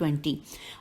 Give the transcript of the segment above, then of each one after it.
20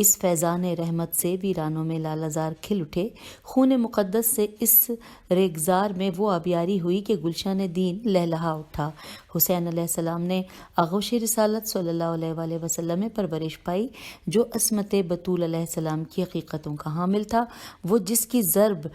اس فیضان رحمت سے ویرانوں میں لالہزار کھل اٹھے، خون مقدس سے اس ریگزار میں وہ آبیاری ہوئی کہ گلشن دین لہلہا اٹھا۔ حسین علیہ السلام نے آغوش رسالت صلی اللہ علیہ وآلہ وسلم میں پرورش پائی، جو عصمت بطول علیہ السلام کی حقیقتوں کا حامل تھا، وہ جس کی ضرب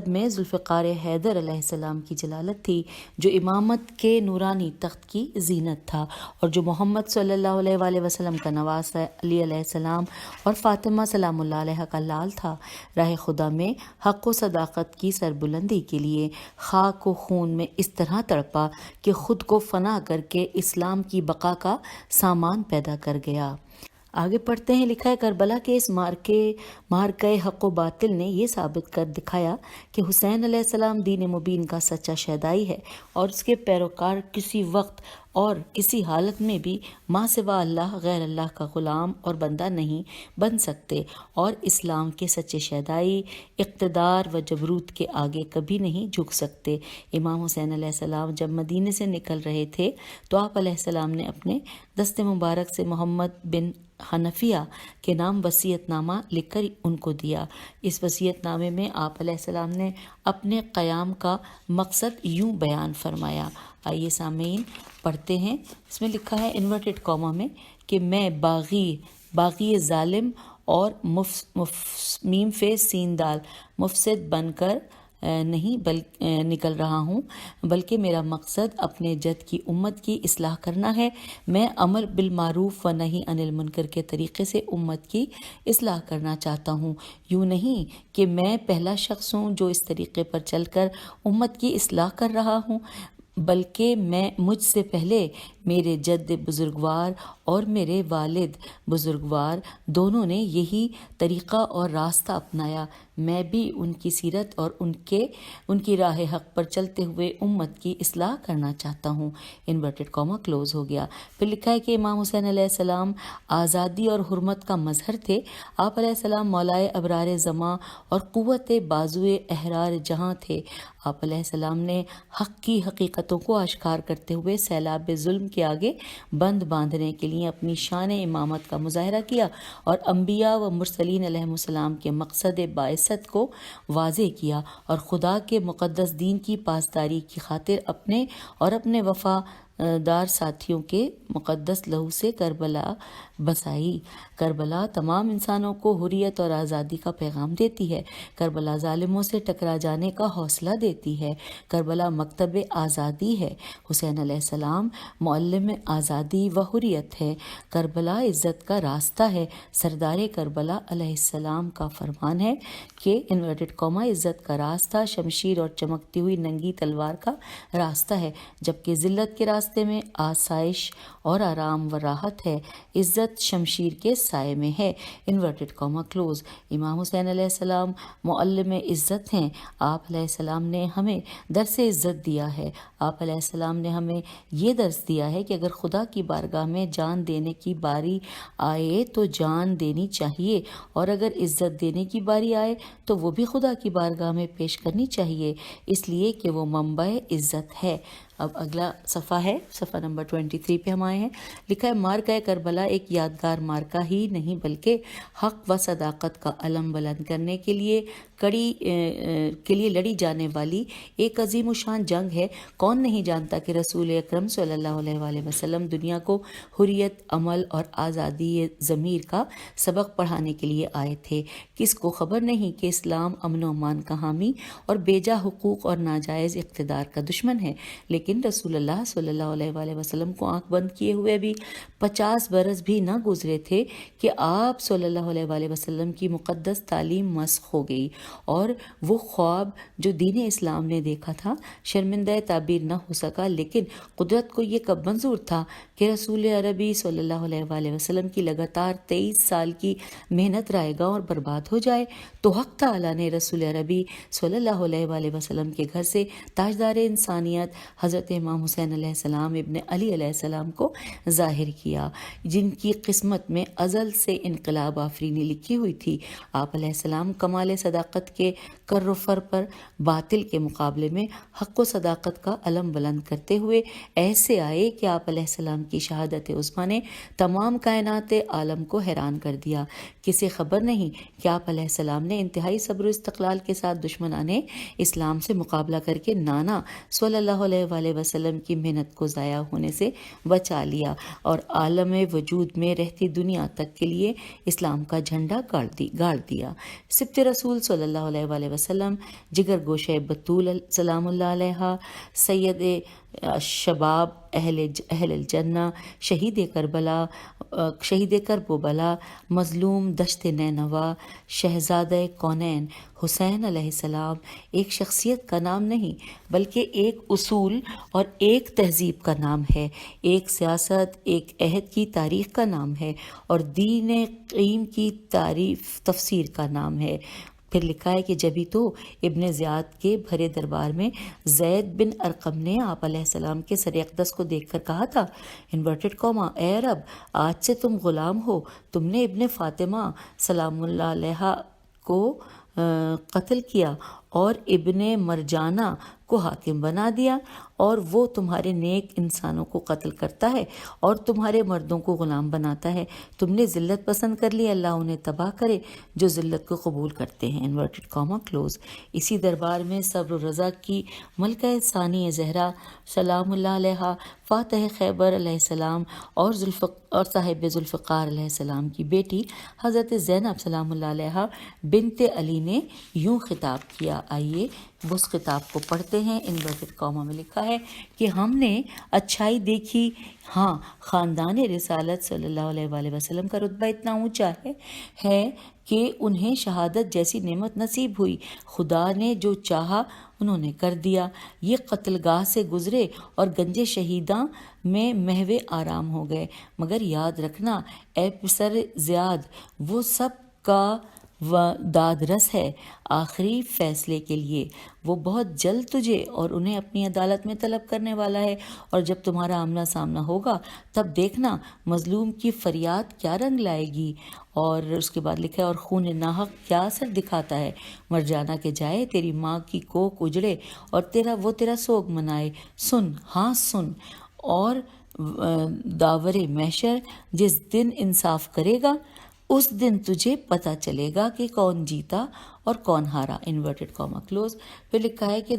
میں ذوالفقار حیدر علیہ السلام کی جلالت تھی، جو امامت کے نورانی تخت کی زینت تھا، اور جو محمد صلی اللہ علیہ وآلہ وسلم کا نواز علی علیہ السلام اور فاطمہ سلام اللہ علیہ کا لال تھا۔ راہ خدا میں حق و صداقت کی سربلندی کے لیے خاک و خون میں اس طرح تڑپا کہ خود کو فنا کر کے اسلام کی بقا کا سامان پیدا کر گیا۔ آگے پڑھتے ہیں، لکھا ہے کربلا کے اس مارکے حق و باطل نے یہ ثابت کر دکھایا کہ حسین علیہ السلام دین مبین کا سچا شیدائی ہے، اور اس کے پیروکار کسی وقت اور کسی حالت میں بھی ماں سوا اللہ غیر اللہ کا غلام اور بندہ نہیں بن سکتے، اور اسلام کے سچے شیدائی اقتدار و جبروت کے آگے کبھی نہیں جھک سکتے۔ امام حسین علیہ السلام جب مدینے سے نکل رہے تھے تو آپ علیہ السلام نے اپنے دست مبارک سے محمد بن حنفیہ کے نام وصیت نامہ لکھ کر ان کو دیا۔ اس وصیت نامے میں آپ علیہ السلام نے اپنے قیام کا مقصد یوں بیان فرمایا۔ آئیے سامعین پڑھتے ہیں۔ اس میں لکھا ہے انورٹڈ کاما میں کہ میں باغی ظالم اور میم فے سین دال مفسد بن کر نہیں نکل رہا ہوں، بلکہ میرا مقصد اپنے جد کی امت کی اصلاح کرنا ہے۔ میں امر بالمعروف و نہی عن المنکر کے طریقے سے امت کی اصلاح کرنا چاہتا ہوں۔ یوں نہیں کہ میں پہلا شخص ہوں جو اس طریقے پر چل کر امت کی اصلاح کر رہا ہوں، بلکہ مجھ سے پہلے میرے جد بزرگوار اور میرے والد بزرگوار دونوں نے یہی طریقہ اور راستہ اپنایا۔ میں بھی ان کی سیرت اور ان کی راہ حق پر چلتے ہوئے امت کی اصلاح کرنا چاہتا ہوں۔ انورٹڈ کاما کلوز ہو گیا۔ پھر لکھا ہے کہ امام حسین علیہ السلام آزادی اور حرمت کا مظہر تھے۔ آپ علیہ السلام مولائے ابرار زماں اور قوت بازوئے احرار جہاں تھے۔ آپ علیہ السلام نے حق کی حقیقتوں کو آشکار کرتے ہوئے سیلاب ظلم کے آگے بند باندھنے کے لیے اپنی شان امامت کا مظاہرہ کیا، اور انبیاء و مرسلین علیہ السلام کے مقصد بعثت کو واضح کیا، اور خدا کے مقدس دین کی پاسداری کی خاطر اپنے اور اپنے وفادار ساتھیوں کے مقدس لہو سے کربلا بسائی۔ کربلا تمام انسانوں کو حریت اور آزادی کا پیغام دیتی ہے۔ کربلا ظالموں سے ٹکرا جانے کا حوصلہ دیتی ہے۔ کربلا مکتب آزادی ہے۔ حسین علیہ السلام معلم آزادی و حریت ہے۔ کربلا عزت کا راستہ ہے۔ سردار کربلا علیہ السلام کا فرمان ہے کہ انورٹڈ کاما عزت کا راستہ شمشیر اور چمکتی ہوئی ننگی تلوار کا راستہ ہے، جبکہ ذلت کے راستے میں آسائش اور آرام و راحت ہے۔ عزت شمشیر کے سائے میں ہے۔ Inverted comma close. Imam Hussain علیہ السلام معلم عزت ہیں۔ آپ علیہ السلام نے ہمیں درس عزت دیا ہے۔ آپ علیہ السلام نے ہمیں یہ درس دیا ہے کہ اگر خدا کی بارگاہ میں جان دینے کی باری آئے تو جان دینی چاہیے، اور اگر عزت دینے کی باری آئے تو وہ بھی خدا کی بارگاہ میں پیش کرنی چاہیے، اس لیے کہ وہ منبع عزت ہے۔ اب اگلا صفحہ ہے، صفحہ نمبر 23 پہ ہم آئے ہیں۔ لکھا ہے مارکہ کربلا ایک یادگار مارکہ ہی نہیں بلکہ حق و صداقت کا علم بلند کرنے کے لیے لڑی جانے والی ایک عظیم الشان جنگ ہے۔ کون نہیں جانتا کہ رسول اکرم صلی اللہ علیہ وآلہ وسلم دنیا کو حریت، عمل اور آزادی ضمیر کا سبق پڑھانے کے لیے آئے تھے۔ کس کو خبر نہیں کہ اسلام امن و امان کا حامی اور بیجا حقوق اور ناجائز اقتدار کا دشمن ہے، لیکن رسول اللہ صلی اللہ علیہ وآلہ وسلم کو آنکھ بند کیے ہوئے بھی 50 برس بھی نہ گزرے تھے کہ آپ صلی اللہ علیہ وآلہ وسلم کی مقدس تعلیم مسخ ہو گئی، اور وہ خواب جو دین اسلام نے دیکھا تھا شرمندہ تعبیر نہ ہو سکا۔ لیکن قدرت کو یہ کب منظور تھا کہ رسول عربی صلی اللہ علیہ وآلہ وسلم کی لگاتار 23 سال کی محنت رائے گاں اور برباد ہو جائے، تو حق تعالیٰ نے رسول عربی صلی اللہ علیہ وآلہ وسلم کے گھر سے تاجدار انسانیت حضرت امام حسین علیہ السلام ابن علی علیہ السلام کو ظاہر کیا، جن کی قسمت میں ازل سے انقلاب آفرینی لکھی ہوئی تھی۔ آپ علیہ السلام کمال صداقت کے کر و فر پر باطل کے مقابلے میں حق و صداقت کا علم بلند کرتے ہوئے ایسے آئے کہ آپ علیہ السلام کی شہادت عظمیٰ نے تمام کائنات عالم کو حیران کر دیا۔ کسی خبر نہیں کہ آپ علیہ السلام نے انتہائی صبر و استقلال کے ساتھ دشمنان اسلام سے مقابلہ کر کے نانا صلی اللہ علیہ وآلہ وسلم کی محنت کو ضائع ہونے سے بچا لیا اور عالم وجود میں رہتی دنیا تک کے لیے اسلام کا جھنڈا گاڑ دیا۔ سبط رسول صلی اللہ علیہ وآلہ وسلم، جگر گوشہ بطول سلام اللہ علیہ، سید شباب اہل الجنہ، شہید کرب و بلا، مظلوم دشت نینوا، شہزادہ کونین حسین علیہ السلام ایک شخصیت کا نام نہیں بلکہ ایک اصول اور ایک تہذیب کا نام ہے، ایک سیاست، ایک عہد کی تاریخ کا نام ہے اور دین قیم کی تفسیر کا نام ہے۔ پھر لکھا ہے کہ جبھی تو ابن زیاد کے بھرے دربار میں زید بن ارقم نے آپ علیہ السلام کے سر اقدس کو دیکھ کر کہا تھا، انورٹڈ کاما، اے عرب، آج سے تم غلام ہو، تم نے ابن فاطمہ سلام اللہ علیہ کو قتل کیا اور ابن مرجانہ کو حاکم بنا دیا اور وہ تمہارے نیک انسانوں کو قتل کرتا ہے اور تمہارے مردوں کو غلام بناتا ہے۔ تم نے ذلت پسند کر لی، اللہ انہیں تباہ کرے جو ذلت کو قبول کرتے ہیں، انورٹڈ کاما کلوز۔ اسی دربار میں صبر و رضا کی ملکہ ثانی زہرا سلام اللہ علیہ، فاتح خیبر علیہ السلام اور صاحب ذوالفقار علیہ السلام کی بیٹی حضرت زینب سلام اللہ علیہ بنت علی نے یوں خطاب کیا۔ آئیے اس خطاب کو پڑھتے ہیں۔ انورٹڈ کاما میں لکھا ہے کہ ہم نے اچھائی دیکھی، ہاں خاندان رسالت صلی اللہ علیہ وآلہ وسلم کا رتبہ اتنا اونچا ہے کہ انہیں شہادت جیسی نعمت نصیب ہوئی، خدا نے جو چاہا انہوں نے کر دیا، یہ قتل گاہ سے گزرے اور گنج شہیداں میں محو آرام ہو گئے، مگر یاد رکھنا اے پسر زیاد، وہ سب کا داد رس ہے آخری فیصلے کے لیے، وہ بہت جلد تجھے اور انہیں اپنی عدالت میں طلب کرنے والا ہے، اور جب تمہارا آمنا سامنا ہوگا تب دیکھنا مظلوم کی فریاد کیا رنگ لائے گی۔ اور اس کے بعد لکھا ہے اور خون ناحق کیا اثر دکھاتا ہے، مر جانا کے جائے تیری ماں کی کوکھ اجڑے اور وہ تیرا سوگ منائے، سن ہاں سن، اور داور محشر جس دن انصاف کرے گا اس دن تجھے پتہ چلے گا کہ کون جیتا اور کون ہارا، انورٹڈ کاما کلوز۔ پھر لکھا ہے کہ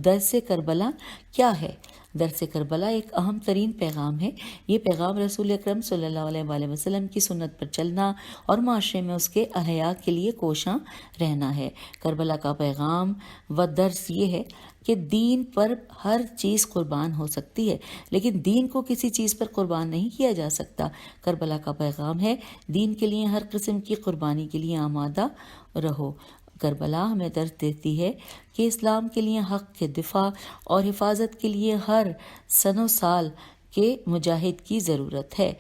درس کربلا کیا ہے؟ درس کربلا ایک اہم ترین پیغام ہے۔ یہ پیغام رسول اکرم صلی اللہ علیہ وآلہ وسلم کی سنت پر چلنا اور معاشرے میں اس کے احیاء کے لیے کوشاں رہنا ہے۔ کربلا کا پیغام و درس یہ ہے کہ دین پر ہر چیز قربان ہو سکتی ہے لیکن دین کو کسی چیز پر قربان نہیں کیا جا سکتا۔ کربلا کا پیغام ہے دین کے لیے ہر قسم کی قربانی کے لیے آمادہ رہو۔ کربلا ہمیں درس دیتی ہے کہ اسلام کے لیے حق کے دفاع اور حفاظت کے لیے ہر سن و سال کے مجاہد کی ضرورت ہے۔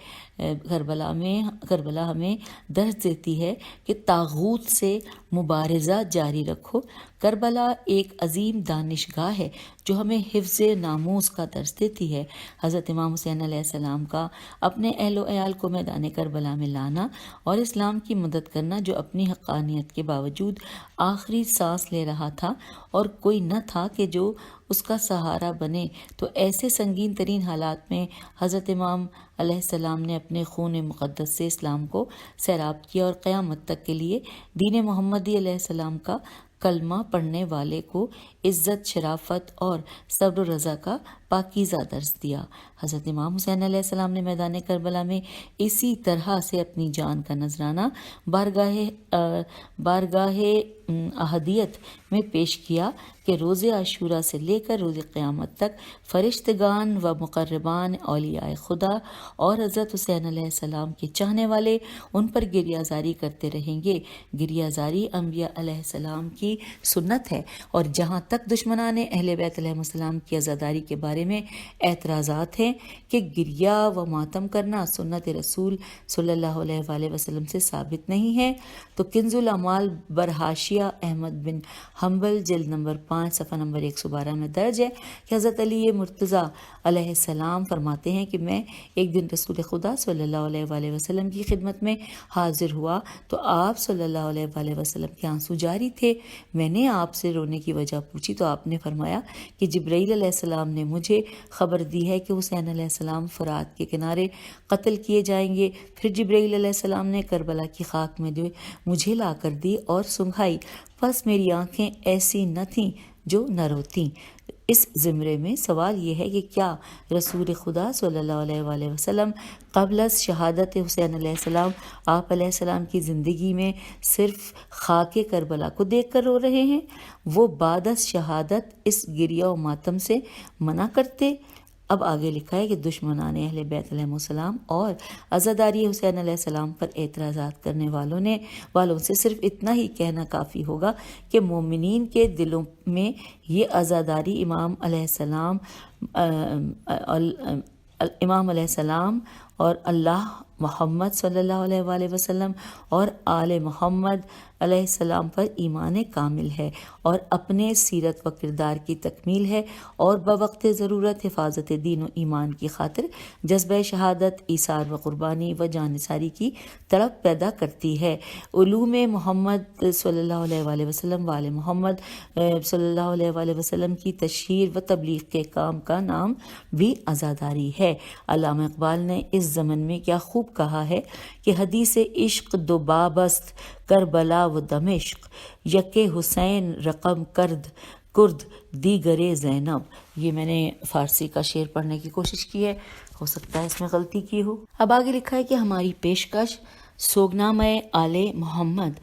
کربلا ہمیں درس دیتی ہے کہ طاغوت سے مبارزہ جاری رکھو۔ کربلا ایک عظیم دانشگاہ ہے جو ہمیں حفظ ناموس کا درس دیتی ہے۔ حضرت امام حسین علیہ السلام کا اپنے اہل و عیال کو میدان کربلا میں لانا اور اسلام کی مدد کرنا، جو اپنی حقانیت کے باوجود آخری سانس لے رہا تھا اور کوئی نہ تھا کہ جو اس کا سہارا بنے، تو ایسے سنگین ترین حالات میں حضرت امام علیہ السلام نے اپنے خون مقدس سے اسلام کو سیراب کیا اور قیامت تک کے لیے دین محمدی علیہ السلام کا کلمہ پڑھنے والے کو عزت، شرافت اور صبر و رضا کا پاکیزہ درس دیا۔ حضرت امام حسین علیہ السلام نے میدان کربلا میں اسی طرح سے اپنی جان کا نذرانہ بارگاہ احدیت میں پیش کیا کہ روز عاشورہ سے لے کر روز قیامت تک فرشتگان و مقربان، اولیاء خدا اور حضرت حسین علیہ السلام کے چاہنے والے ان پر گریہ زاری کرتے رہیں گے۔ گریہ زاری انبیاء علیہ السلام کی سنت ہے، اور جہاں تک دشمنان اہل بیت علیہ السلام کی عزاداری کے بارے بارے میں اعتراضات ہیں کہ گریہ و ماتم کرنا سنت رسول صلی اللہ علیہ وآلہ وسلم سے ثابت نہیں ہے، تو کنز الاعمال برحاشیہ احمد بن حنبل جلد نمبر 5 صفحہ نمبر 112 میں درج ہے کہ حضرت علی مرتضیٰ علیہ السلام فرماتے ہیں کہ میں ایک دن رسول خدا صلی اللہ علیہ وآلہ وسلم کی خدمت میں حاضر ہوا تو آپ صلی اللہ علیہ وآلہ وسلم کے آنسو جاری تھے۔ میں نے آپ سے رونے کی وجہ پوچھی تو آپ نے فرمایا کہ جبرائیل علیہ السلام نے مجھے خبر دی ہے کہ حسین علیہ السلام فرات کے کنارے قتل کیے جائیں گے۔ پھر جبرائیل علیہ السلام نے کربلا کی خاک میں مجھے لا کر دی اور سنگھائی، پس میری آنکھیں ایسی نہ تھیں جو نہ روتیں۔ اس زمرے میں سوال یہ ہے کہ کیا رسول خدا صلی اللہ علیہ وآلہ وسلم قبل از شہادت حسین علیہ السلام آپ علیہ السلام کی زندگی میں صرف خاک کربلا کو دیکھ کر رو رہے ہیں؟ وہ بعد از شہادت اس گریہ و ماتم سے منع کرتے؟ اب آگے لکھا ہے کہ دشمنان اہل بیت علیہ السلام اور عزاداری حسین علیہ السلام پر اعتراضات کرنے والوں سے صرف اتنا ہی کہنا کافی ہوگا کہ مومنین کے دلوں میں یہ عزاداری امام علیہ السلام اور اللہ محمد صلی اللہ علیہ وآلہ وسلم اور آل محمد علیہ السلام پر ایمان کامل ہے اور اپنے سیرت و کردار کی تکمیل ہے اور بوقت ضرورت حفاظت دین و ایمان کی خاطر جذبہ شہادت، ایثار و قربانی و جانثاری کی تڑپ پیدا کرتی ہے۔ علوم محمد صلی اللہ علیہ وآلہ وسلم وآل محمد صلی اللہ علیہ وآلہ وسلم کی تشہیر و تبلیغ کے کام کا نام بھی عزاداری ہے۔ علامہ اقبال نے اس ضمن میں کیا خوب کہا ہے کہ حدیث عشق دو بابست کربلا و دمشق، یک حسین رقم کرد دیگر زینب۔ یہ میں نے فارسی کا شعر پڑھنے کی کوشش کی ہے، ہو سکتا ہے اس میں غلطی کی ہو۔ اب آگے لکھا ہے کہ ہماری پیشکش سوگنامہ آل محمد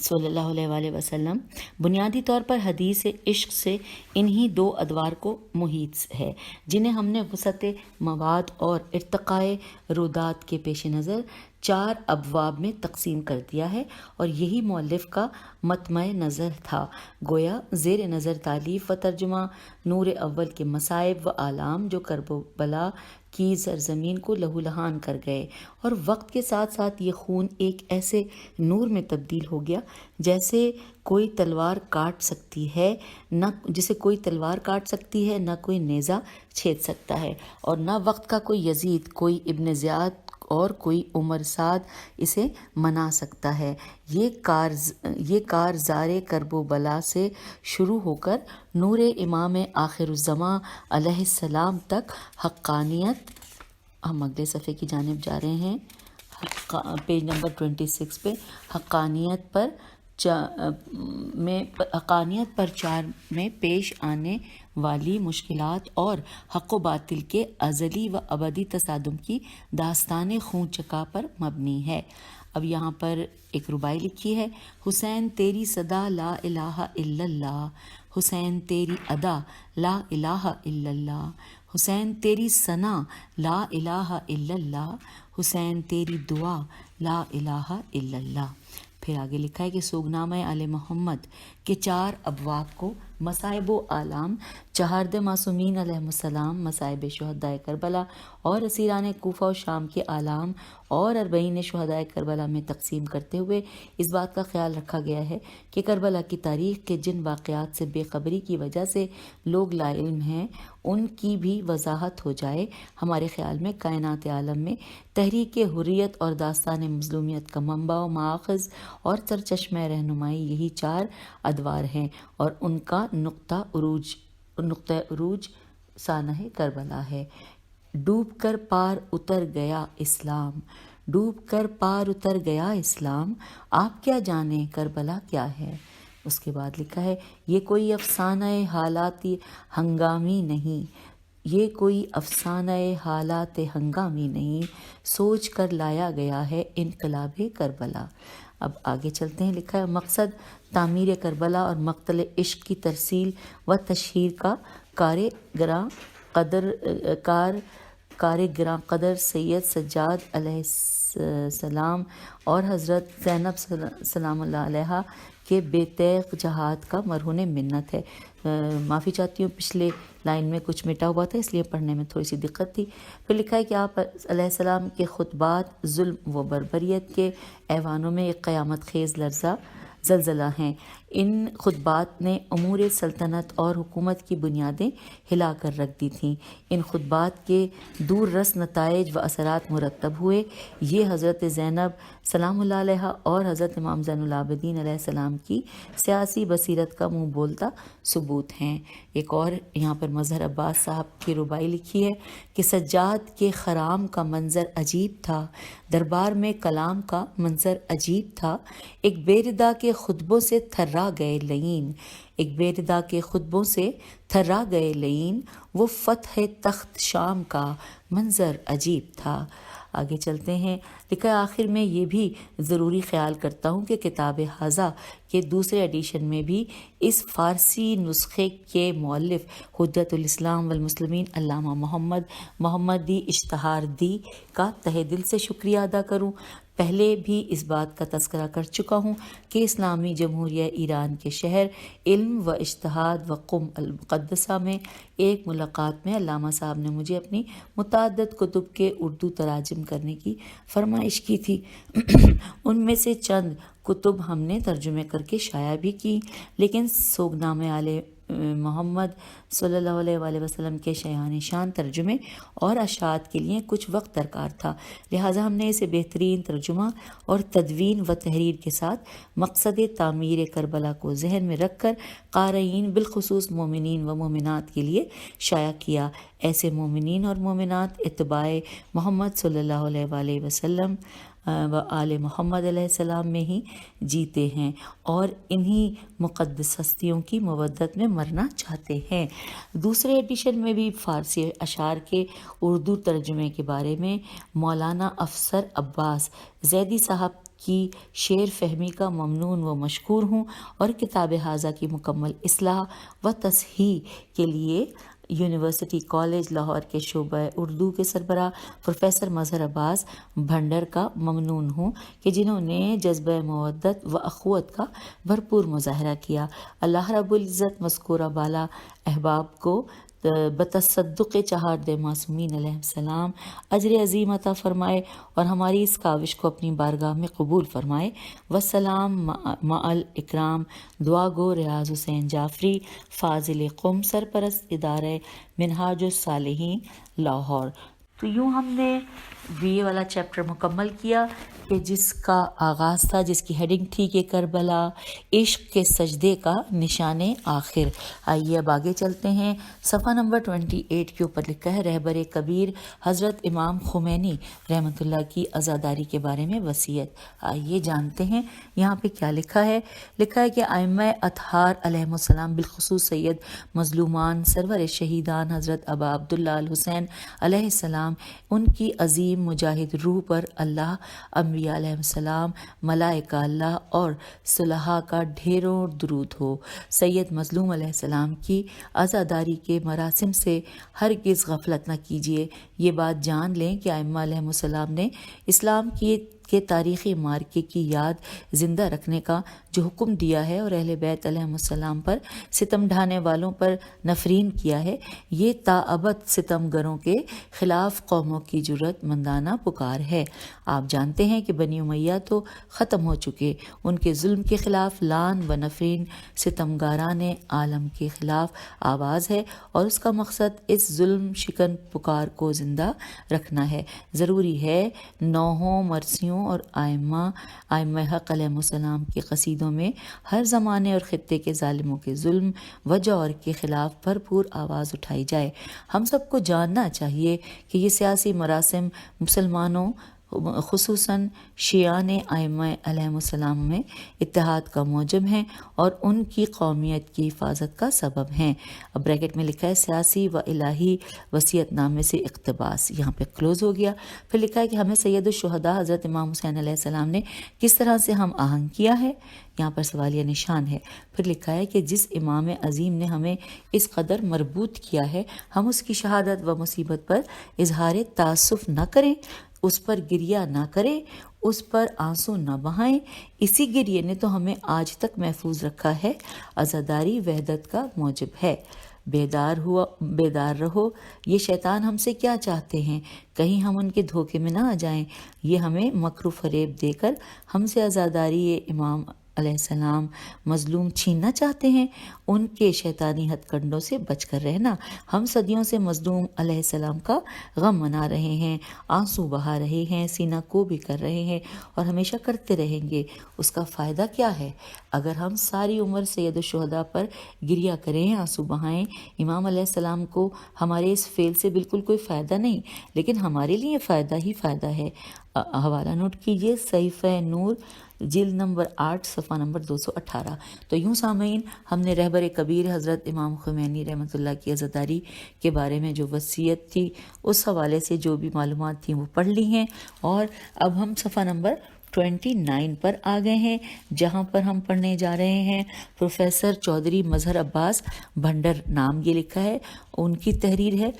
صلی اللہ علیہ وآلہ وسلم بنیادی طور پر حدیث عشق سے انہی دو ادوار کو محیط ہے جنہیں ہم نے وسعت مواد اور ارتقاء رودات کے پیش نظر 4 ابواب میں تقسیم کر دیا ہے، اور یہی مؤلف کا مطمع نظر تھا۔ گویا زیر نظر تالیف و ترجمہ نور اول کے مصائب و آلام جو کرب و بلا کی سرزمین کو لہو لہان کر گئے، اور وقت کے ساتھ ساتھ یہ خون ایک ایسے نور میں تبدیل ہو گیا جسے کوئی تلوار کاٹ سکتی ہے نہ کوئی نیزہ چھید سکتا ہے، اور نہ وقت کا کوئی یزید، کوئی ابن زیاد اور کوئی عمر سعد اسے منا سکتا ہے۔ یہ کار زار کرب و بلا سے شروع ہو کر نور امام آخر الزماں علیہ السلام تک حقانیت، ہم اگلے صفحے کی جانب جا رہے ہیں، پیج نمبر 26 پہ، حقانیت پر 4 میں پیش آنے والی مشکلات اور حق و باطل کے ازلی و ابدی تصادم کی داستان خون چکا پر مبنی ہے۔ اب یہاں پر ایک ربائی لکھی ہے: حسین تیری صدا لا الہ الا اللہ، حسین تیری ادا لا الہ الا اللہ، حسین تیری ثنا لا الہ الا اللہ، حسین تیری دعا لا الہ الا اللہ۔ پھر آگے لکھا ہے کہ سوگنامہ آل محمد کے 4 ابواب کو مصائب و آلام، 4 معصومین علیہ السلام، مصائب شہدائے کربلا اور اسیران کوفہ و شام کے آلام، اور 40 شہدائے کربلا میں تقسیم کرتے ہوئے اس بات کا خیال رکھا گیا ہے کہ کربلا کی تاریخ کے جن واقعات سے بے خبری کی وجہ سے لوگ لا علم ہیں ان کی بھی وضاحت ہو جائے۔ ہمارے خیال میں کائنات عالم میں تحریک حریت اور داستان مظلومیت کا منبع و ماخذ اور سرچشمہ رہنمائی یہی 4 ادوار ہیں، اور ان کا نقطہ عروج سانحہ کربلا ہے۔ ڈوب کر پار اتر گیا اسلام، آپ کیا جانیں کربلا کیا ہے۔ اس کے بعد لکھا ہے: یہ کوئی افسانہ حالات ہنگامی نہیں، سوچ کر لایا گیا ہے انقلاب کربلا۔ اب آگے چلتے ہیں، لکھا ہے: مقصد تعمیر کربلا اور مقتل عشق کی ترسیل و تشہیر کا کار گراں قدر سید سجاد علیہ السلام اور حضرت زینب سلام اللہ علیہا کہ بے تیغ جہاد کا مرہون منت ہے۔ معافی چاہتی ہوں، پچھلے لائن میں کچھ مٹا ہوا تھا، اس لیے پڑھنے میں تھوڑی سی دقت تھی۔ پھر لکھا ہے کہ آپ علیہ السلام کے خطبات ظلم و بربریت کے ایوانوں میں ایک قیامت خیز زلزلہ ہیں۔ ان خطبات نے امور سلطنت اور حکومت کی بنیادیں ہلا کر رکھ دی تھیں۔ ان خطبات کے دور رس نتائج و اثرات مرتب ہوئے۔ یہ حضرت زینب سلام اللہ علیہا اور حضرت امام زین العابدین علیہ السلام کی سیاسی بصیرت کا منہ بولتا ثبوت ہیں۔ ایک اور یہاں پر مظہر عباس صاحب کی ربائی لکھی ہے کہ سجاد کے خرام کا منظر عجیب تھا، دربار میں کلام کا منظر عجیب تھا، ایک بےردا کے خطبوں سے تھرا گئے لعین، ایک بےردا کے خطبوں سے تھرا گئے لعین، وہ فتح تخت شام کا منظر عجیب تھا۔ آگے چلتے ہیں، لکھا ہے آخر میں یہ بھی ضروری خیال کرتا ہوں کہ کتاب ھذا کے دوسرے ایڈیشن میں بھی اس فارسی نسخے کے مؤلف حجت الاسلام والمسلمین علامہ محمدی اشتہاردی کا تہہ دل سے شکریہ ادا کروں۔ پہلے بھی اس بات کا تذکرہ کر چکا ہوں کہ اسلامی جمہوریہ ایران کے شہر علم و اجتہاد و قم المقدسہ میں ایک ملاقات میں علامہ صاحب نے مجھے اپنی متعدد کتب کے اردو تراجم کرنے کی فرمائش کی تھی۔ ان میں سے چند کتب ہم نے ترجمے کر کے شائع بھی کی، لیکن سوگنامہ آل محمد صلی اللہ علیہ وآلہ وسلم کے شایان شان ترجمے اور اشاعت کے لیے کچھ وقت درکار تھا، لہٰذا ہم نے اسے بہترین ترجمہ اور تدوین و تحریر کے ساتھ مقصد تعمیر کربلا کو ذہن میں رکھ کر قارئین بالخصوص مومنین و مومنات کے لیے شائع کیا۔ ایسے مومنین اور مومنات اتباع محمد صلی اللہ علیہ وآلہ وسلم و آل محمد علیہ السلام میں ہی جیتے ہیں اور انہی مقدس ہستیوں کی مودت میں مرنا چاہتے ہیں۔ دوسرے ایڈیشن میں بھی فارسی اشعار کے اردو ترجمے کے بارے میں مولانا افسر عباس زیدی صاحب کی شعر فہمی کا ممنون و مشکور ہوں، اور کتاب ھذا کی مکمل اصلاح و تصحیح کے لیے یونیورسٹی کالج لاہور کے شعبہ اردو کے سربراہ پروفیسر مظہر عباس بھنڈر کا ممنون ہوں کہ جنہوں نے جذبہ مودت و اخوت کا بھرپور مظاہرہ کیا۔ اللہ رب العزت مذکورہ بالا احباب کو بتصدق چہارد معصومین علیہ السلام اجر عظیم عطا فرمائے اور ہماری اس کاوش کو اپنی بارگاہ میں قبول فرمائے۔ وسلام مع الاکرام دعا گو ریاض حسین جعفری، فاضل قم، سرپرست ادارہ منہاج الصالحین لاہور۔ تو یوں ہم نے یہ والا چیپٹر مکمل کیا کہ جس کا آغاز تھا، جس کی ہیڈنگ تھی کہ کربلا عشق کے سجدے کا نشان آخر۔ آئیے اب آگے چلتے ہیں، صفحہ نمبر 28 کے اوپر لکھا ہے رہبر کبیر حضرت امام خمینی رحمۃ اللہ کی عزاداری کے بارے میں وصیت۔ آئیے جانتے ہیں یہاں پہ کیا لکھا ہے۔ لکھا ہے کہ ائمہ اطہار علیہ السلام بالخصوص سید مظلومان سرور شہیدان حضرت ابا عبداللہ الحسین علیہ السلام، ان کی عظیم مجاہد روح پر اللہ، انبیاء علیہ السلام، ملائکہ اللہ اور صلحاء کا ڈھیروں درود ہو۔ سید مظلوم علیہ السلام کی عزاداری کے مراسم سے ہرگز غفلت نہ کیجیے۔ یہ بات جان لیں کہ ائمہ علیہ السلام نے اسلام کے تاریخی معرکے کی یاد زندہ رکھنے کا جو حکم دیا ہے اور اہل بیت علیہ السلام پر ستم ڈھانے والوں پر نفرین کیا ہے، یہ تاابد ستم گروں کے خلاف قوموں کی جرأت مندانہ پکار ہے۔ آپ جانتے ہیں کہ بنی امیہ تو ختم ہو چکے، ان کے ظلم کے خلاف لعن و نفرین ستم گاران عالم کے خلاف آواز ہے، اور اس کا مقصد اس ظلم شکن پکار کو زندہ رکھنا ہے۔ ضروری ہے نوحوں، مرثیوں اور ائمہ حق علیہ السلام کے قصیدوں میں ہر زمانے اور خطے کے ظالموں کے ظلم و جور کے خلاف بھرپور آواز اٹھائی جائے۔ ہم سب کو جاننا چاہیے کہ یہ سیاسی مراسم مسلمانوں خصوصاً شیعان ائمہ علیہ السلام میں اتحاد کا موجب ہیں اور ان کی قومیت کی حفاظت کا سبب ہیں۔ اب بریکٹ میں لکھا ہے سیاسی و الہی وصیت نامے سے اقتباس، یہاں پہ کلوز ہو گیا۔ پھر لکھا ہے کہ ہمیں سید الشہداء حضرت امام حسین علیہ السلام نے کس طرح سے ہم آہنگ کیا ہے۔ یہاں پر سوالیہ نشان ہے۔ پھر لکھا ہے کہ جس امام عظیم نے ہمیں اس قدر مربوط کیا ہے، ہم اس کی شہادت و مصیبت پر اظہار تأسف نہ کریں، اس پر گریہ نہ کریں، اس پر آنسو نہ بہائیں۔ اسی گریے نے تو ہمیں آج تک محفوظ رکھا ہے۔ عزاداری وحدت کا موجب ہے۔ بیدار رہو، یہ شیطان ہم سے کیا چاہتے ہیں، کہیں ہم ان کے دھوکے میں نہ آ جائیں۔ یہ ہمیں مکر و فریب دے کر ہم سے عزاداری امام علیہ السلام مظلوم چھیننا چاہتے ہیں۔ ان کے شیطانی ہتھ کنڈوں سے بچ کر رہنا۔ ہم صدیوں سے مظلوم علیہ السلام کا غم منا رہے ہیں، آنسو بہا رہے ہیں، سینہ کو بھی کر رہے ہیں اور ہمیشہ کرتے رہیں گے۔ اس کا فائدہ کیا ہے؟ اگر ہم ساری عمر سید الشہداء پر گریہ کریں، آنسو بہائیں، امام علیہ السلام کو ہمارے اس فعل سے بالکل کوئی فائدہ نہیں، لیکن ہمارے لیے فائدہ ہی فائدہ ہے۔ حوالہ نوٹ کیجیے، صحیفہ نور جلد نمبر 8 صفحہ نمبر 218۔ تو یوں سامعین، ہم نے رہبر کبیر حضرت امام خمینی رحمۃ اللہ کی عزاداری کے بارے میں جو وصیت تھی، اس حوالے سے جو بھی معلومات تھیں وہ پڑھ لی ہیں، اور اب ہم صفحہ نمبر 29 پر آ گئے ہیں، جہاں پر ہم پڑھنے جا رہے ہیں پروفیسر چودھری مظہر عباس بھنڈر، نام یہ لکھا ہے، ان کی تحریر ہے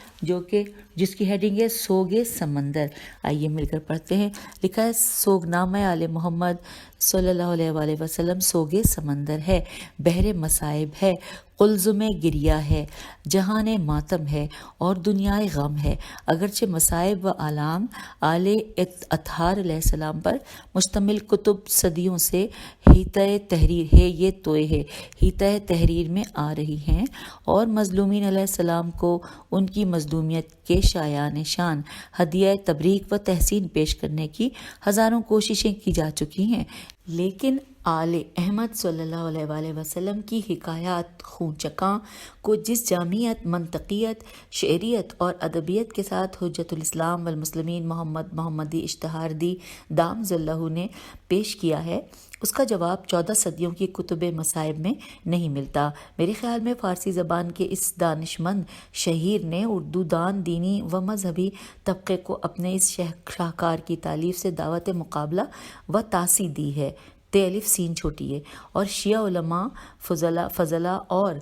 جس کی ہیڈنگ ہے سوگ سمندر۔ آئیے مل کر پڑھتے ہیں۔ لکھا ہے سوگنامہ آل محمد صلی اللہ علیہ وآلہ وسلم سوگ سمندر ہے، بحر مصائب ہے، قلزم گریہ ہے، جہان ماتم ہے اور دنیائے غم ہے۔ اگرچہ مصائب و آلام آل اطہار علیہ السلام پر مشتمل کتب صدیوں سے حیطۂ تحریر ہے، یہ توئے ہے حیطۂ تحریر میں آ رہی ہیں، اور مظلومین علیہ السلام کو ان کی مظلومیت کے شایان شان ہدیہ تبریک و تحسین پیش کرنے کی ہزاروں کوششیں کی جا چکی ہیں، لیکن آل احمد صلی اللہ علیہ وآلہ وسلم کی حکایات خون چکاں کو جس جامعیت، منطقیت، شعریت اور ادبیت کے ساتھ حجت الاسلام والمسلمین محمدی اشتہاردی دام ذلہ نے پیش کیا ہے، اس کا جواب 14 صدیوں کی کتب مصائب میں نہیں ملتا۔ میرے خیال میں فارسی زبان کے اس دانشمند شہیر نے اردو دان، دینی و مذہبی طبقے کو اپنے اس شاہکار کی تالیف سے دعوت مقابلہ و تاسی دی ہے۔ الف سین چھوٹی ہے، اور شیعہ علماء، فضلاء اور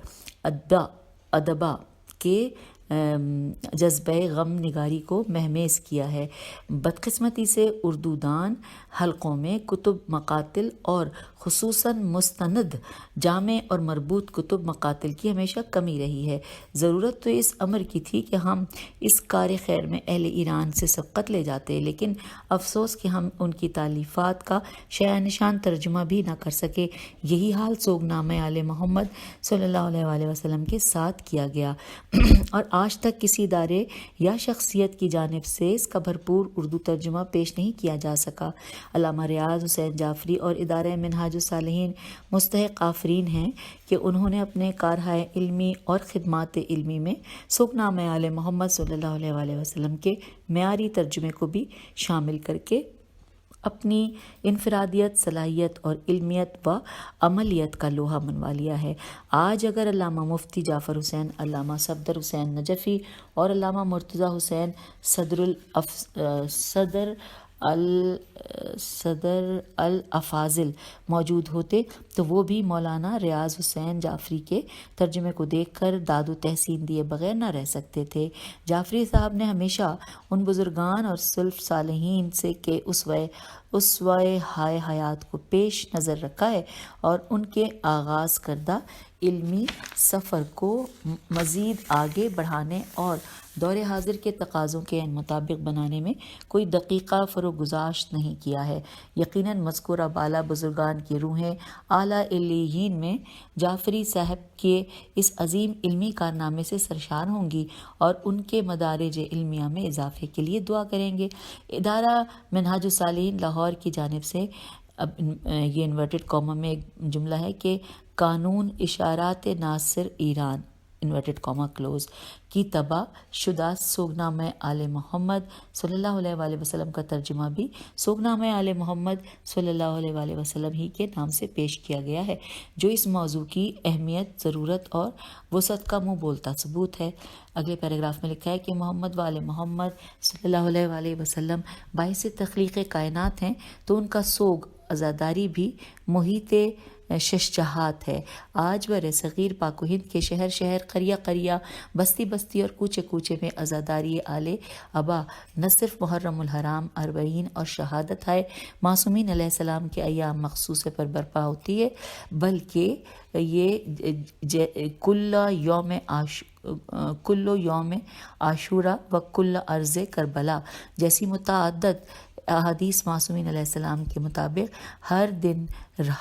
ادبا کے جذبہ غم نگاری کو مہمیز کیا ہے۔ بدقسمتی سے اردو دان حلقوں میں کتب مقاتل اور خصوصاً مستند، جامع اور مربوط کتب مقاتل کی ہمیشہ کمی رہی ہے۔ ضرورت تو اس امر کی تھی کہ ہم اس کار خیر میں اہل ایران سے سبقت لے جاتے، لیکن افسوس کہ ہم ان کی تالیفات کا شایان نشان ترجمہ بھی نہ کر سکے۔ یہی حال سوگنامہ آل محمد صلی اللہ علیہ وآلہ وسلم کے ساتھ کیا گیا، اور آج تک کسی ادارے یا شخصیت کی جانب سے اس کا بھرپور اردو ترجمہ پیش نہیں کیا جا سکا۔ علامہ ریاض حسین جعفری اور ادارہ منہاج الصالحین مستحق آفرین ہیں کہ انہوں نے اپنے کارہائے علمی اور خدمات علمی میں سوگنامہ آل محمد صلی اللہ علیہ وآلہ وسلم کے معیاری ترجمے کو بھی شامل کر کے اپنی انفرادیت، صلاحیت اور علمیت و عملیت کا لوہا منوا لیا ہے۔ آج اگر علامہ مفتی جعفر حسین، علامہ صفدر حسین نجفی اور علامہ مرتضیٰ حسین صدر الافاضل موجود ہوتے تو وہ بھی مولانا ریاض حسین جعفری کے ترجمے کو دیکھ کر داد و تحسین دیے بغیر نہ رہ سکتے تھے۔ جعفری صاحب نے ہمیشہ ان بزرگان اور سلف صالحین سے کہ اسوۂ ہائے حیات کو پیش نظر رکھا ہے، اور ان کے آغاز کردہ علمی سفر کو مزید آگے بڑھانے اور دور حاضر کے تقاضوں کے مطابق بنانے میں کوئی دقیقہ فروگزاشت نہیں کیا ہے۔ یقیناً مذکورہ بالا بزرگان کی روحیں اعلیٰ علیین میں جعفری صاحب کے اس عظیم علمی کارنامے سے سرشار ہوں گی اور ان کے مدارج علمیہ میں اضافے کے لیے دعا کریں گے۔ ادارہ منہاج الصالحین لاہور کی جانب سے، اب یہ انورٹڈ کامہ میں ایک جملہ ہے کہ قانون اشارات ناصر ایران انورٹڈ کامہ کلوز کی طبع شدہ سوگنامہ آل محمد صلی اللہ علیہ وآلہ وسلم کا ترجمہ بھی سوگنامہ آل محمد صلی اللہ علیہ وآلہ وسلم ہی کے نام سے پیش کیا گیا ہے، جو اس موضوع کی اہمیت، ضرورت اور وسعت کا منہ بولتا ثبوت ہے۔ اگلے پیراگراف میں لکھا ہے کہ محمد و آل محمد صلی اللہ علیہ وآلہ وسلم باعث تخلیق کائنات ہیں، تو ان کا سوگ عزاداری بھی محیط ششجہات ہے۔ آج بر صغیر پاک و ہند کے شہر شہر، قریہ قریہ، بستی بستی اور کوچے کوچے میں عزاداری آل ابا نہ صرف محرم الحرام، اربعین اور شہادت ہے معصومین علیہ السلام کے ایام مخصوصے پر برپا ہوتی ہے، بلکہ یہ کل یوم عاشورہ و کل ارض کربلا جیسی متعدد احادیث معصومین علیہ السلام کے مطابق ہر دن،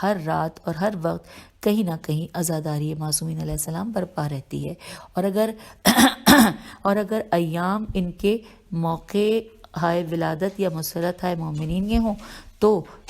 ہر رات اور ہر وقت کہیں نہ کہیں عزاداری معصومین علیہ السلام برپا رہتی ہے، اور اگر ایام ان کے موقع ہائے ولادت یا مسرت ہائے مومنین کے ہوں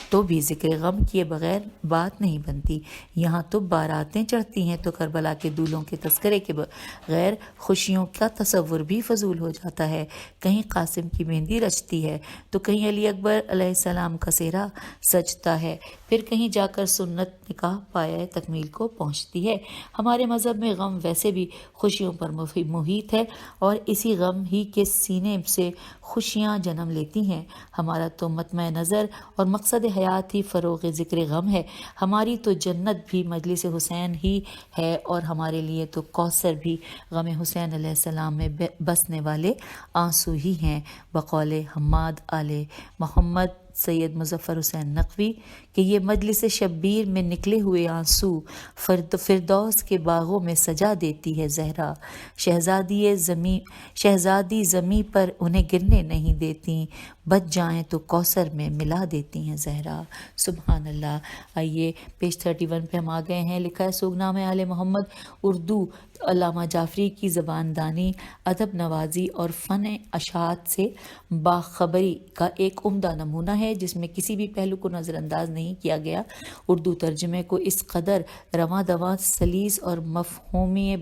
تو بھی ذکر غم کیے بغیر بات نہیں بنتی۔ یہاں تو باراتیں چڑھتی ہیں تو کربلا کے دولوں کے تذکرے کے بغیر خوشیوں کا تصور بھی فضول ہو جاتا ہے۔ کہیں قاسم کی مہندی رچتی ہے تو کہیں علی اکبر علیہ السلام کا سہرا سجتا ہے، پھر کہیں جا کر سنت نکاح پایہ تکمیل کو پہنچتی ہے۔ ہمارے مذہب میں غم ویسے بھی خوشیوں پر محیط ہے اور اسی غم ہی کے سینے سے خوشیاں جنم لیتی ہیں۔ ہمارا تو مطمع نظر اور مقصد حیات ہی فروغ ذکر غم ہے۔ ہماری تو جنت بھی مجلس حسین ہی ہے اور ہمارے لیے تو کوثر بھی غم حسین علیہ السلام میں بسنے والے آنسو ہی ہیں۔ بقول حماد آل محمد سید مظفر حسین نقوی کہ یہ مجلس شبیر میں نکلے ہوئے آنسو فردوس کے باغوں میں سجا دیتی ہے زہرا، شہزادی زمیں پر انہیں گرنے نہیں دیتی، بچ جائیں تو کوثر میں ملا دیتی ہیں زہرا۔ سبحان اللہ۔ آئیے پیج 31 پہ ہم آ گئے ہیں۔ لکھا ہے سوگنامہ آل محمد اردو علامہ جعفری کی زبان دانی، ادب نوازی اور فن اشاعت سے باخبری کا ایک عمدہ نمونہ ہے جس میں کسی بھی پہلو کو نظر انداز نہیں کیا گیا۔ اردو ترجمے کو اس قدر رواں دواں، سلیس اور مفہومی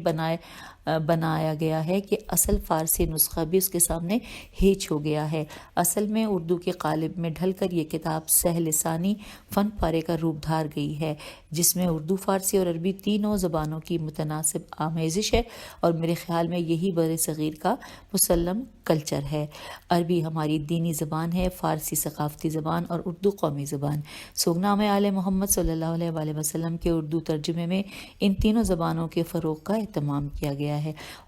بنایا گیا ہے کہ اصل فارسی نسخہ بھی اس کے سامنے ہیچ ہو گیا ہے۔ اصل میں اردو کے قالب میں ڈھل کر یہ کتاب سہ لسانی فن پارے کا روپ دھار گئی ہے جس میں اردو، فارسی اور عربی تینوں زبانوں کی متناسب آمیزش ہے، اور میرے خیال میں یہی بر صغیر کا مسلم کلچر ہے۔ عربی ہماری دینی زبان ہے، فارسی ثقافتی زبان اور اردو قومی زبان۔ سوگنامہ آل محمد صلی اللہ علیہ وآلہ وسلم کے اردو ترجمے میں ان تینوں زبانوں کے فروغ کا اہتمام کیا گیا ہے،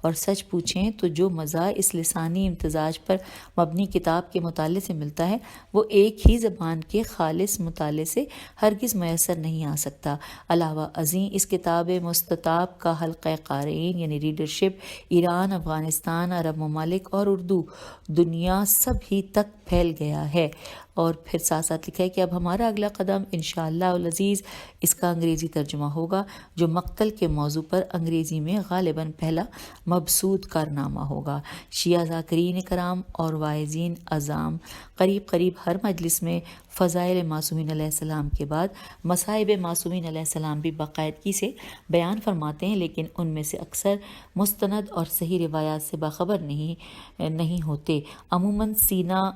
اور سچ پوچھیں تو جو مزہ اس لسانی امتزاج پر مبنی کتاب کے مطالعے سے ملتا ہے وہ ایک ہی زبان کے خالص مطالعے سے ہرگز میسر نہیں آ سکتا۔ علاوہ ازیں اس کتاب مستطاب کا حلقہ قارئین یعنی ریڈرشپ ایران، افغانستان، عرب ممالک اور اردو دنیا سب ہی تک پھیل گیا ہے۔ اور پھر ساتھ ساتھ لکھا ہے کہ اب ہمارا اگلا قدم انشاءاللہ العزیز اس کا انگریزی ترجمہ ہوگا جو مقتل کے موضوع پر انگریزی میں غالباً پہلا مبسوط کارنامہ ہوگا۔ شیعہ ذاکرین کرام اور واعظین عظام قریب ہر مجلس میں فضائل معصومین علیہ السلام کے بعد مصائب معصومین علیہ السلام بھی باقاعدگی سے بیان فرماتے ہیں، لیکن ان میں سے اکثر مستند اور صحیح روایات سے باخبر نہیں ہوتے۔ عموماً سینہ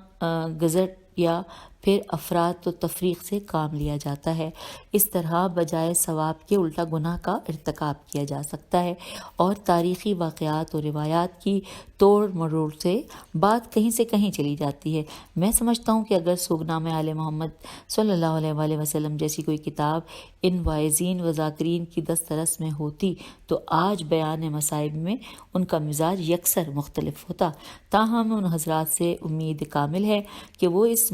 گزٹ یا پھر افراد و تفریق سے کام لیا جاتا ہے۔ اس طرح بجائے ثواب کے الٹا گناہ کا ارتکاب کیا جا سکتا ہے، اور تاریخی واقعات اور روایات کی توڑ مروڑ سے بات کہیں سے کہیں چلی جاتی ہے۔ میں سمجھتا ہوں کہ اگر سوگنامہ آل محمد صلی اللہ علیہ وآلہ وسلم جیسی کوئی کتاب ان واعظین و ذاکرین کی دسترس میں ہوتی تو آج بیان مصائب میں ان کا مزاج یکسر مختلف ہوتا۔ تاہم ان حضرات سے امید کامل ہے کہ وہ اس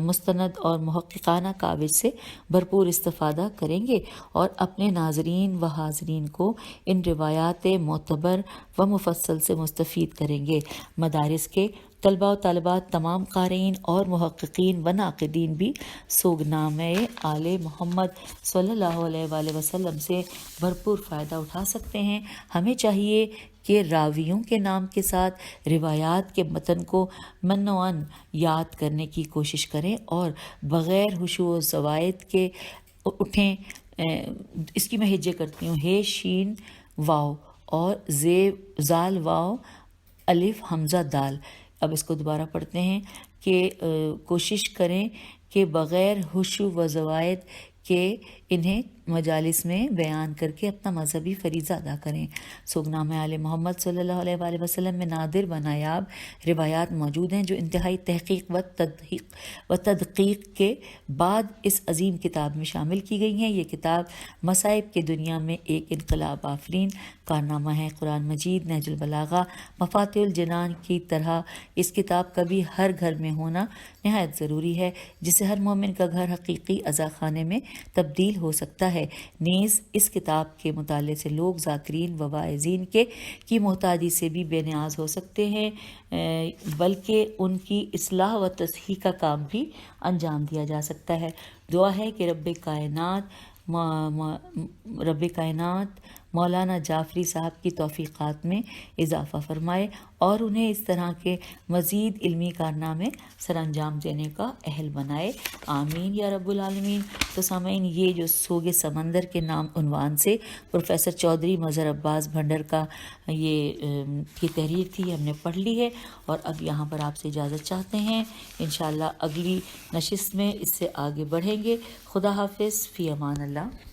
مستند اور محققانہ کاوش سے بھرپور استفادہ کریں گے اور اپنے ناظرین و حاضرین کو ان روایات معتبر و مفصل سے مستفید کریں گے۔ مدارس کے طلباء و طالبات، تمام قارئین اور محققین و ناقدین بھی سوگنامہ آل محمد صلی اللہ علیہ وآلہ وسلم سے بھرپور فائدہ اٹھا سکتے ہیں۔ ہمیں چاہیے کہ راویوں کے نام کے ساتھ روایات کے متن کو منوعاً یاد کرنے کی کوشش کریں اور بغیر حشو و زوائد کے اٹھیں۔ اس کی میں ہجے کرتی ہوں: ہے شین واو اور زال واو الف حمزہ دال۔ اب اس کو دوبارہ پڑھتے ہیں کہ کوشش کریں کہ بغیر حشو و زوائد کے انہیں مجالس میں بیان کر کے اپنا مذہبی فریضہ ادا کریں۔ سوگنامہ آل محمد صلی اللہ علیہ وآلہ وسلم میں نادر و نایاب روایات موجود ہیں جو انتہائی تحقیق و تدقیق کے بعد اس عظیم کتاب میں شامل کی گئی ہیں۔ یہ کتاب مصائب کی دنیا میں ایک انقلاب آفرین کارنامہ ہے۔ قرآن مجید، نہج البلاغہ، مفاتیح الجنان کی طرح اس کتاب کا بھی ہر گھر میں ہونا نہایت ضروری ہے، جس سے ہر مومن کا گھر حقیقی عزاخانے میں تبدیل ہو سکتا ہے۔ نیز اس کتاب کے مطالعے سے لوگ ذاکرین و واعظین کی محتاجی سے بھی بے نیاز ہو سکتے ہیں، بلکہ ان کی اصلاح و تصحیح کا کام بھی انجام دیا جا سکتا ہے۔ دعا ہے کہ رب کائنات مولانا جعفری صاحب کی توفیقات میں اضافہ فرمائے اور انہیں اس طرح کے مزید علمی کارنامے سر انجام دینے کا اہل بنائے، آمین یا رب العالمین۔ تو سامعین، یہ جو سوگ سمندر کے نام عنوان سے پروفیسر چودھری مظہر عباس بھنڈر کا کی تحریر تھی، ہم نے پڑھ لی ہے، اور اب یہاں پر آپ سے اجازت چاہتے ہیں۔ انشاءاللہ اگلی نشست میں اس سے آگے بڑھیں گے۔ خدا حافظ، فی امان اللہ۔